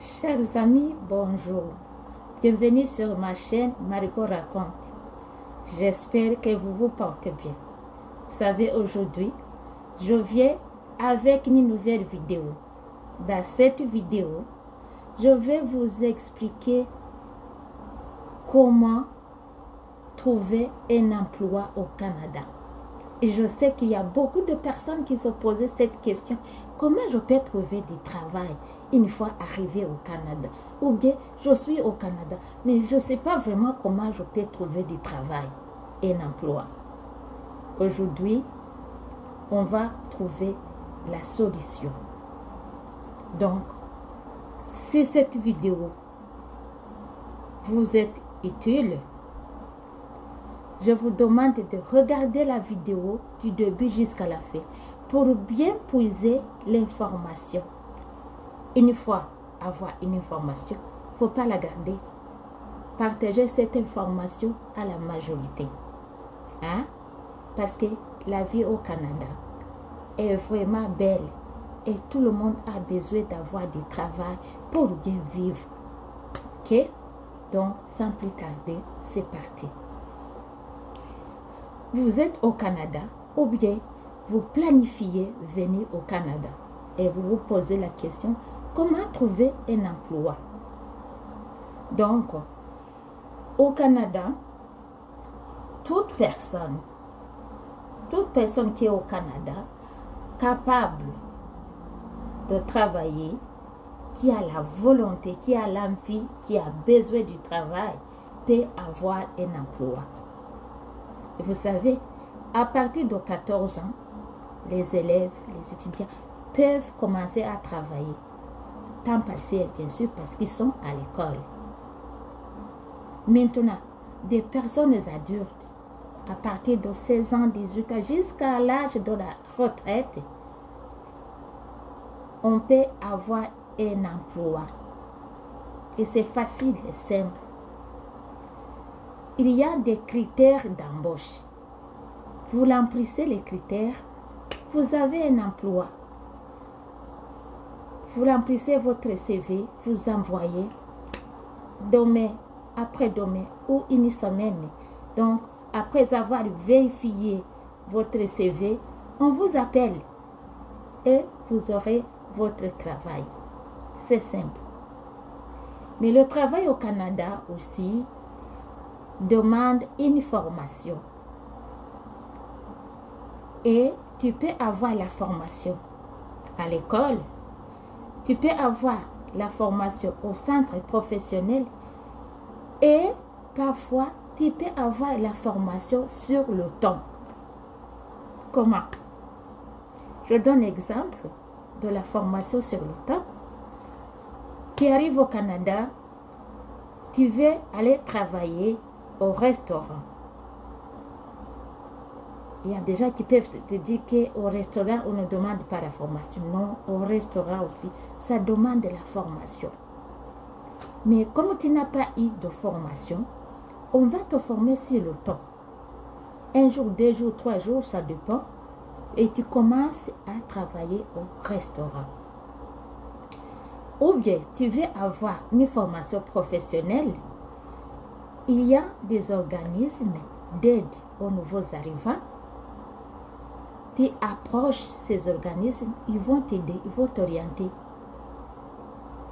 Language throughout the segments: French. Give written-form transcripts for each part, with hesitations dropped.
Chers amis, bonjour. Bienvenue sur ma chaîne Margot Raconte. J'espère que vous vous portez bien. Vous savez, aujourd'hui, je viens avec une nouvelle vidéo. Dans cette vidéo, je vais vous expliquer comment trouver un emploi au Canada. Et je sais qu'il y a beaucoup de personnes qui se posent cette question. Comment je peux trouver du travail une fois arrivé au Canada? Ou bien, je suis au Canada, mais je ne sais pas vraiment comment je peux trouver du travail et un emploi. Aujourd'hui, on va trouver la solution. Donc, si cette vidéo vous est utile, je vous demande de regarder la vidéo du début jusqu'à la fin pour bien puiser l'information. Une fois avoir une information, il ne faut pas la garder. Partagez cette information à la majorité. Hein? Parce que la vie au Canada est vraiment belle et tout le monde a besoin d'avoir du travail pour bien vivre. Ok? Donc, sans plus tarder, c'est parti. Vous êtes au Canada ou bien vous planifiez venir au Canada et vous vous posez la question, comment trouver un emploi? Donc, au Canada, toute personne qui est au Canada, capable de travailler, qui a la volonté, qui a l'envie, qui a besoin du travail, peut avoir un emploi. Et vous savez, à partir de 14 ans, les élèves, les étudiants peuvent commencer à travailler. Temps partiel, bien sûr, parce qu'ils sont à l'école. Maintenant, des personnes adultes, à partir de 16 ans, 18 ans, jusqu'à l'âge de la retraite, on peut avoir un emploi. Et c'est facile et simple. Il y a des critères d'embauche. Vous remplissez les critères, vous avez un emploi. Vous remplissez votre CV, vous envoyez demain, après demain ou une semaine. Donc, après avoir vérifié votre CV, on vous appelle et vous aurez votre travail. C'est simple. Mais le travail au Canada aussi demande une formation. Et tu peux avoir la formation à l'école, tu peux avoir la formation au centre professionnel et parfois tu peux avoir la formation sur le temps. Comment? Je donne l'exemple de la formation sur le temps. Tu arrives au Canada, tu veux aller travailler au restaurant. Il y a des gens qui peuvent te dire qu'au restaurant, on ne demande pas la formation. Non, au restaurant aussi, ça demande la formation. Mais comme tu n'as pas eu de formation, on va te former sur le temps. 1 jour, 2 jours, 3 jours, ça dépend. Et tu commences à travailler au restaurant. Ou bien, tu veux avoir une formation professionnelle. Il y a des organismes d'aide aux nouveaux arrivants. Tu approches ces organismes, ils vont t'aider, ils vont t'orienter.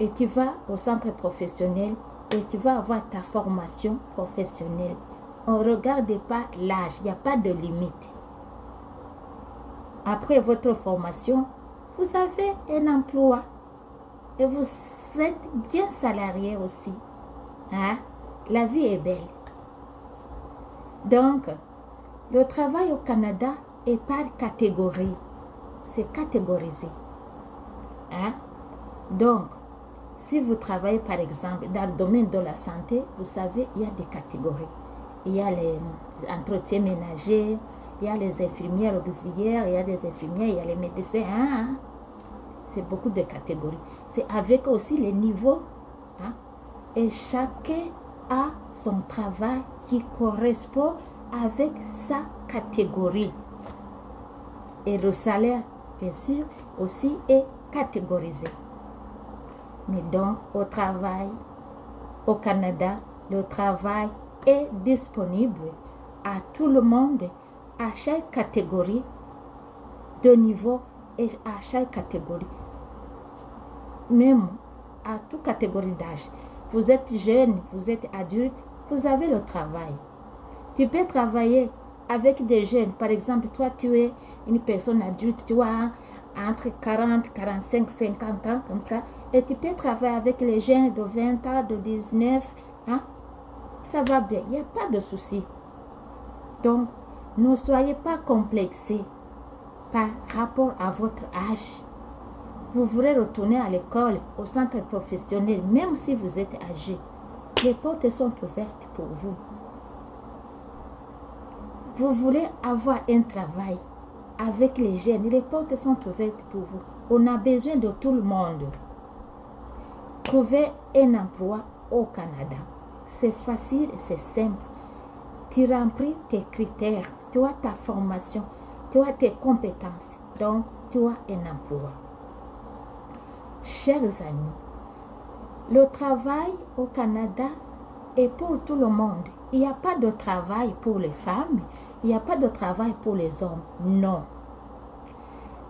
Et tu vas au centre professionnel et tu vas avoir ta formation professionnelle. On ne regarde pas l'âge, il n'y a pas de limite. Après votre formation, vous avez un emploi et vous êtes bien salarié aussi. Hein? La vie est belle. Donc, le travail au Canada est par catégorie. C'est catégorisé. Hein? Donc, si vous travaillez par exemple dans le domaine de la santé, vous savez, il y a des catégories. Il y a les entretiens ménagers, il y a les infirmières auxiliaires, il y a des infirmières, il y a les médecins. Hein? C'est beaucoup de catégories. C'est avec aussi les niveaux. Hein? Et chacun a son travail qui correspond avec sa catégorie. Et le salaire, bien sûr, aussi est catégorisé. Mais donc, au travail, au Canada, le travail est disponible à tout le monde, à chaque catégorie de niveau et à chaque catégorie, même à toute catégorie d'âge. Vous êtes jeune, vous êtes adulte, vous avez le travail. Tu peux travailler avec des jeunes. Par exemple, toi, tu es une personne adulte, tu as entre 40, 45, 50 ans, comme ça, et tu peux travailler avec les jeunes de 20 ans, de 19 ans. Ça va bien, il n'y a pas de souci. Donc, ne soyez pas complexés par rapport à votre âge. Vous voulez retourner à l'école, au centre professionnel, même si vous êtes âgé. Les portes sont ouvertes pour vous. Vous voulez avoir un travail avec les jeunes, les portes sont ouvertes pour vous. On a besoin de tout le monde. Trouver un emploi au Canada, c'est facile, c'est simple. Tu remplis tes critères, tu as ta formation, tu as tes compétences, donc tu as un emploi. Chers amis, le travail au Canada est pour tout le monde. Il n'y a pas de travail pour les femmes, il n'y a pas de travail pour les hommes. Non.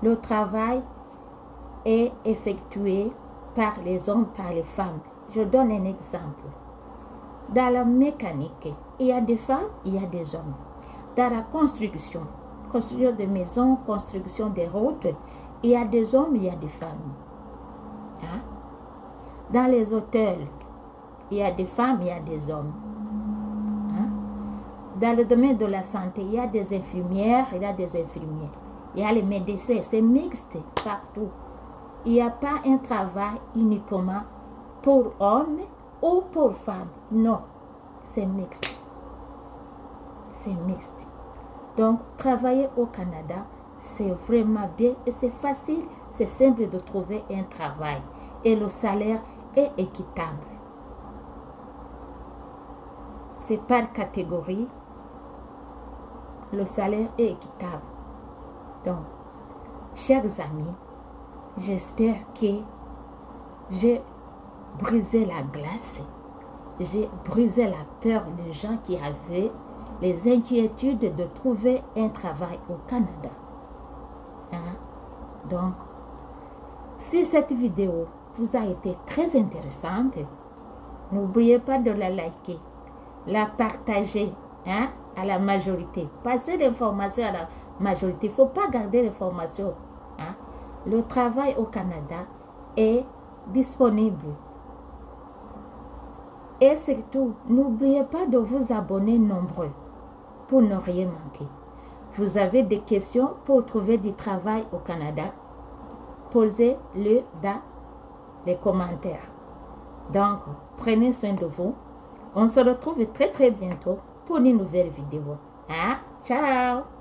Le travail est effectué par les hommes, par les femmes. Je donne un exemple. Dans la mécanique, il y a des femmes, il y a des hommes. Dans la construction de maisons, construction des routes, il y a des hommes, il y a des femmes. Hein? Dans les hôtels, il y a des femmes, il y a des hommes. Hein? Dans le domaine de la santé, il y a des infirmières, il y a des infirmiers. Il y a les médecins, c'est mixte partout. Il n'y a pas un travail uniquement pour hommes ou pour femmes. Non, c'est mixte. C'est mixte. Donc, travailler au Canada, c'est vraiment bien et c'est facile, c'est simple de trouver un travail. Et le salaire est équitable. C'est par catégorie. Le salaire est équitable. Donc, chers amis, j'espère que j'ai brisé la glace. J'ai brisé la peur des gens qui avaient les inquiétudes de trouver un travail au Canada. Hein? Donc, si cette vidéo vous a été très intéressante, n'oubliez pas de la liker, la partager hein, à la majorité. Passez l'information à la majorité. Il ne faut pas garder l'information. Hein? Le travail au Canada est disponible. Et surtout, n'oubliez pas de vous abonner nombreux pour ne rien manquer. Vous avez des questions pour trouver du travail au Canada? Posez-le dans les commentaires. Donc, prenez soin de vous. On se retrouve très très bientôt pour une nouvelle vidéo. Hein? Ciao!